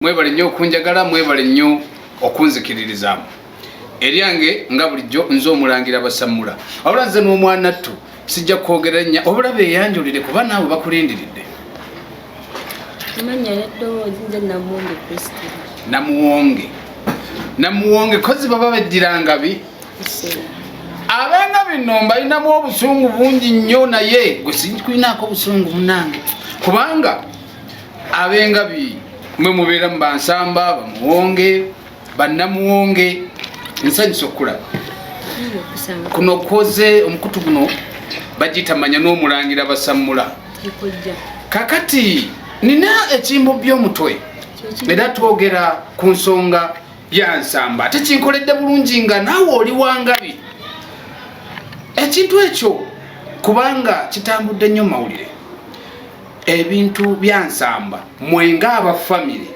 Mwebale nnyo okunjagala, mwebale nnyo okunzikiririzamu. Eryange nga bulijjo nzo omulangira Basamula. Wabula nze n'omwana ttu sijja kwogera nnya obula beeyanjulire kuba naawe bakulindiridde. Amanya eddoboozi nze Namwandu Kristo. Namuwonge kozi baba beddiranga bi. Abenga bino mbalinamu obusungu bungi nnyo naye gwe sinkulinaako obusungu munange. Kubanga abenga bi mwe mubeera mu bansamba bamuwonge bannamuwonge nsanyusa okulaba kuno koze omukutu guno bagiyita manya n'omulangira Basamula. Kakati nina ekimbo by'omutwe era twogera ku nsonga ya nsamba ate kinkoledde bulungi nga naawe oli wangabi ekintu ekyo kubanga kitambudde nnyo mawulire ebintu bya nsamba mwenga aba family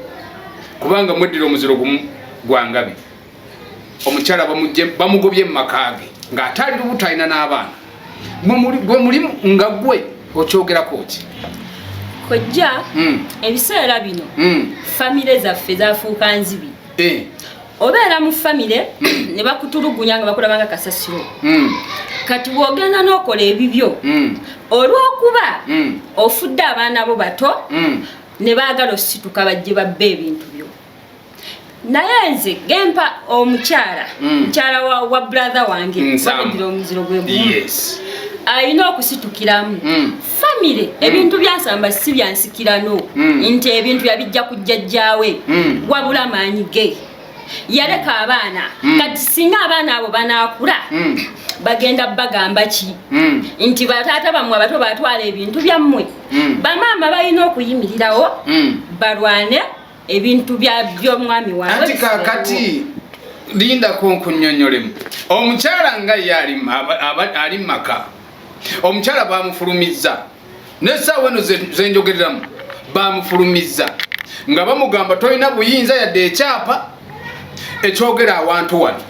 kubanga mweddira omuziro gumu gwangabi omukyala bamugobye mu makaage ng'atali lubuto alina n'abaana gwe muli nga gwe okyogerako ki kojja ebiseera bino famire zaffe zafuuka nzibi obeera mu famire ne bakutulugunya nga bakulabanga kasasiro kati bw'ogenda n'okola ebibyo olw'okuba ofudde abaana bo bato ne baagala osituka bajje babbe ebintu byo naye nze gempa omukyala mukyala wa brother wange bakuddira omuziro gwe gumu ayina okusitukiramu famire ebintu byansamba si byansikirano nti ebintu yabijja ku jjajjaawe wabula maanyi ge yaleka abaana kati singa abaana abo banaakula bagenda bagamba ki nti bataata bammwe abato batwala ebintu byammwe bamaama balina okuyimirirawo balwane ebintu by'omwami waabwe. Ati kakati lindako nkunnyonnyolemu omukyala nga ye ali mu maka omukyala bamufulumizza n'essaawa eno zenjogereramu bamufulumizza nga bamugamba tolina buyinza yadde ekyapa ekyogera awantu wano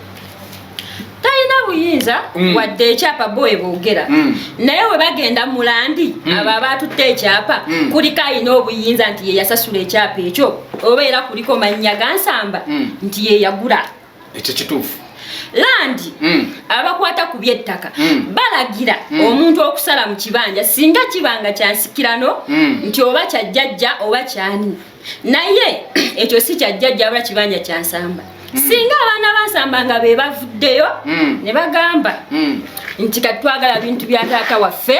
talina buyinza wadde ekyapa boye boogera naye we bagenda mulandi abo abatutte ekyapa kuliko alina obuyinza nti ye yasasula ekyapa ekyo oba era kuliko mannya gansamba nti ye yagula ekyo kituufu landi abakwata ku by'ettaka balagira omuntu okusala mu kibanja singa kibanga kyansikirano nti oba kyajjajja oba kyani naye ekyo si kyajjajja oba kibanja kyansamba singa abaana bansamba nga be bavuddeyo ne bagamba nti kati twagala bintu bya taata waffe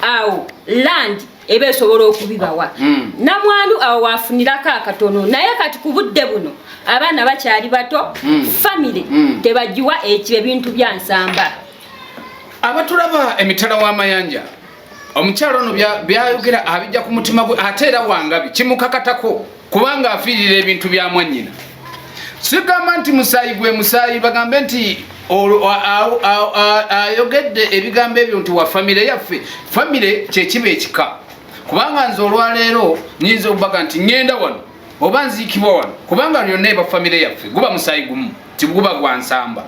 awo landi eba esobola okubibawa Namwandu awo waafunirako akatono naye kati ku budde buno abaana bakyali bato famire tebagiwa ekyo ebintu bya nsamba. Abatulaba emitala w'amayanja omukyalo ono byayogera abijja ku mutima gwe ate era wangabi kimukakatako kubanga afiirira ebintu bya mwannyina. Sigamba nti musaayi gwe musaayi bagambe nti ayogedde ebigambo ebyo nti wa famire yaffe famire kyekiba ekika kubanga nze olwaleero nyinza okubaga nti ngenda wano oba nziikibwa wano kubanga lyonna eba famire yaffe guba musaayi gumu tiguba gwa nsamba.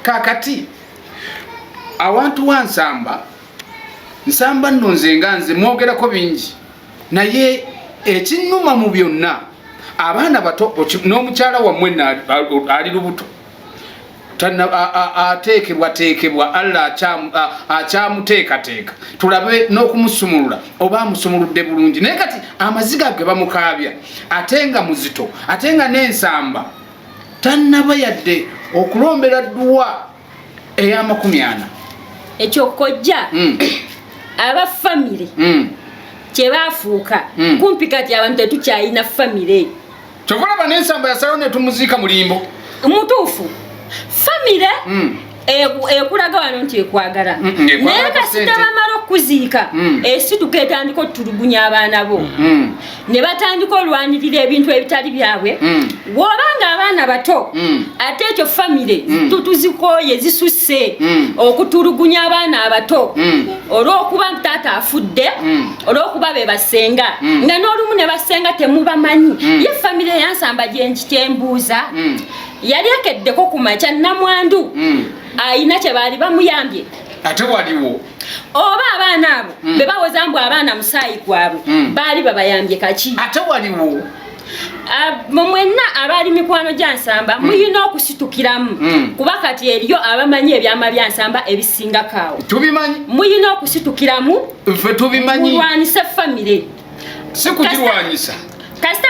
Kakati awantu wa nsamba nno nze nga nze mwogerako bingi naye ekinnuma mu byonna abaana bato n'omukyala wammwe ali lubuto ateekebwa Allah akyamuteekateeka tulabe n'okumusumulula oba amusumuludde bulungi naye kati amaziga ge bamukaabya ate nga muzito ate nga n'ensamba tannaba yadde okulombera dduwa ey'amakumi 40. Ekyo kojja aba famire kye baafuuka kumpi kati abantu tetukyalina famire kyovalaba n'ensamba yasalawo ne tumuziika mulimbo mutuufu famire ekulaga wano nti ekwagala naye kasita bamala okuziika esituka etandika otulugunya abaana bo ne batandika olwanirira ebintu ebitali byabwe bw'obanga abaana bato ate ekyo famire tutuzikooye zisusse okutulugunya abaana abato olw'okuba taata afudde olw'okuba be basenga nga n'olumu ne basenga temubamanyi ye famire yansamba gyenkitembuuza yali ekeddeko ku makya Namwandu ayina kye baali bamuyambye ate waliwo oba abaana abo be bawoza mbu abaana musaayi gwabwe baali babayambye kaki ate waliwo mwenna abali mikwano gya nsamba muyina okusitukiramu kuba kati eriyo abamanyi ebyama bya nsamba ebisingakaawo tubimanyi muyina okusitukiramu ffe tubimanyi mulwanise famire si kugirwanyisa kasita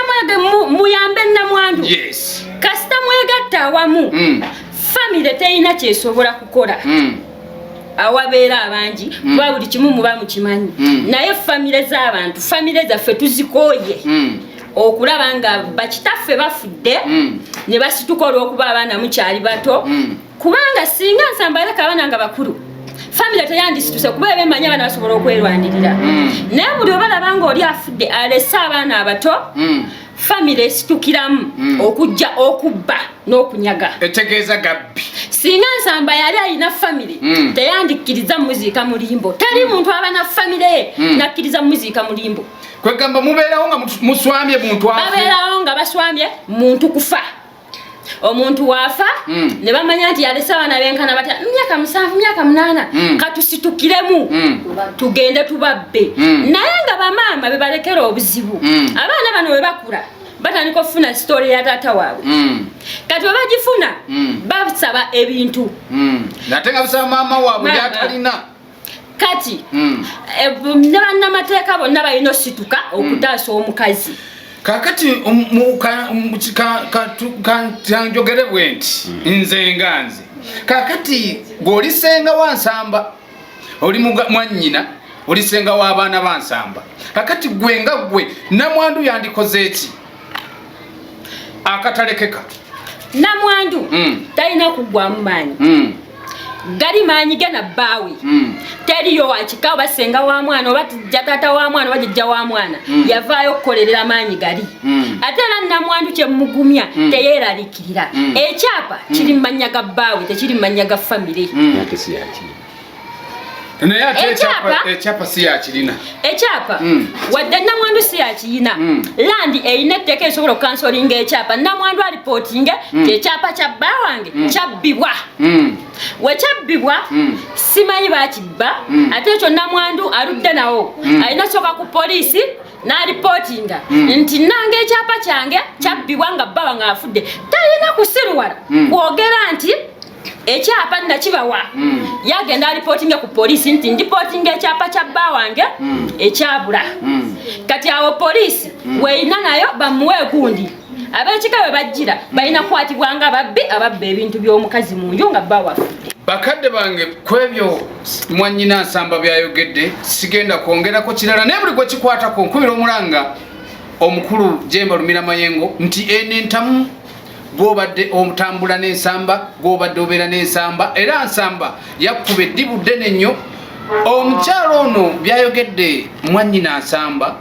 muyambe Namwandu yes kasita mwegatta awamu famire teyina kyesobola kukola awabeera abangi kuba buli kimu muba mukimanyi naye famire z'abantu famire zaffe tuzikooye okulaba nga bakitaffe bafudde ne basituka olw'okuba abaana mukyali bato kubanga singa nsamba aleka abaana nga bakulu famire teyandisituse kuba ebemanya abaana basobola okwerwanirira naye buli obalaba nga oli afudde alese abaana abato famire esitukiramu okujja okubba n'okunyaga etegeeza gabbi singa nsamba yali alina famire teyandikkiriza muziika mulimbo teri muntu aba na famire nakkiriza muziika mulimbo kwegamba mubeerawo nga muswamye muntu afa babeerawo nga baswamye muntu kufa omuntu waafa ne bamanya nti yalese abaana benkana batya myaka 7 myaka 8 katusitukiremu tugende tubabbe naye nga bamaama bebalekera obuzibu abaana bano bwe bakula batandika okufuna story ya taata waabwe kati bwe bagifuna basaba ebintu ate nga busaba maama waabwe byatalina kati bannamateeka bonna balina osituka okutaasa omukazi kakati kanjogere bwe nti nze nga nze kakati g'olisenga wa nsamba oli mwannyina olisenga w'abaana ba nsamba kakati gwe nga gwe Namwandu yandikoze eki akatalekeka Namwandu talina kuggwamu maanyi gali maanyi gana bbaawe teriyo wakika oba senga wa mwana oba tujja taata wa mwana oba jjajja wa mwana yavaayo okukolerera maanyi gali ate era Namwandu kyemugumya teyeeraliikirira ekyapa kiri mu mannya ga bbaawe tekiri mu mannya ga famire naye ate ekyapa si yakirina ekyapa wadde Namwandu si yakirina landi eyina etteeka esobola okukansolinga ekyapa Namwandu alipootinge ekyapa kya bba wange kyabbibwa wekyabbibwa simanyi bakibba ate ekyo Namwandu aludde nawo alina soka ku poliisi n'alipootinga nti nange ekyapa kyange kyabbibwa nga bba wange afudde talina kusiruwala kwogera nti ekyapa nakibawa yagenda alipootinga ku poliisi nti ndipootinga ekyapa kya bba wange ekyabula kati awo poliisi weina nayo bamuwe gundi ab'ekika bwe bajjira balina kukwatibwanga ababba ebintu by'omukazi mu nju nga bba wafudde bakadde bange kwebyo mwannyina nsamba byayogedde sigenda kwongerako kirala naye buli gwe kikwatako nkubira omulanga omukulu Jemba Lumira Mayengo nti entamu gwobadde omutambula n'ensamba gwobadde obeera n'ensamba era nsamba yakkuba eddibu ddene nnyo omukyalo ono byayogedde mwannyina nsamba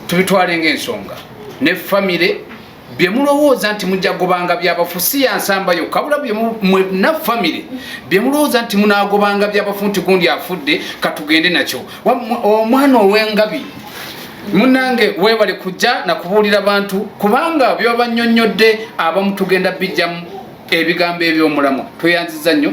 tubitwale ng'ensonga ne famire bye mulowooza nti mujja gobanga byabafu si ya nsamba yokka kabula na famire bye mulowooza nti munaagobanga byabafu nti gundi afudde katugende nakyo omwana ow'engabi munange webale kujja nakubuulira bantu kubanga byobanyonnyodde abamu tugenda bijjamu ebigambo eby'omulamu tweyanziza nnyo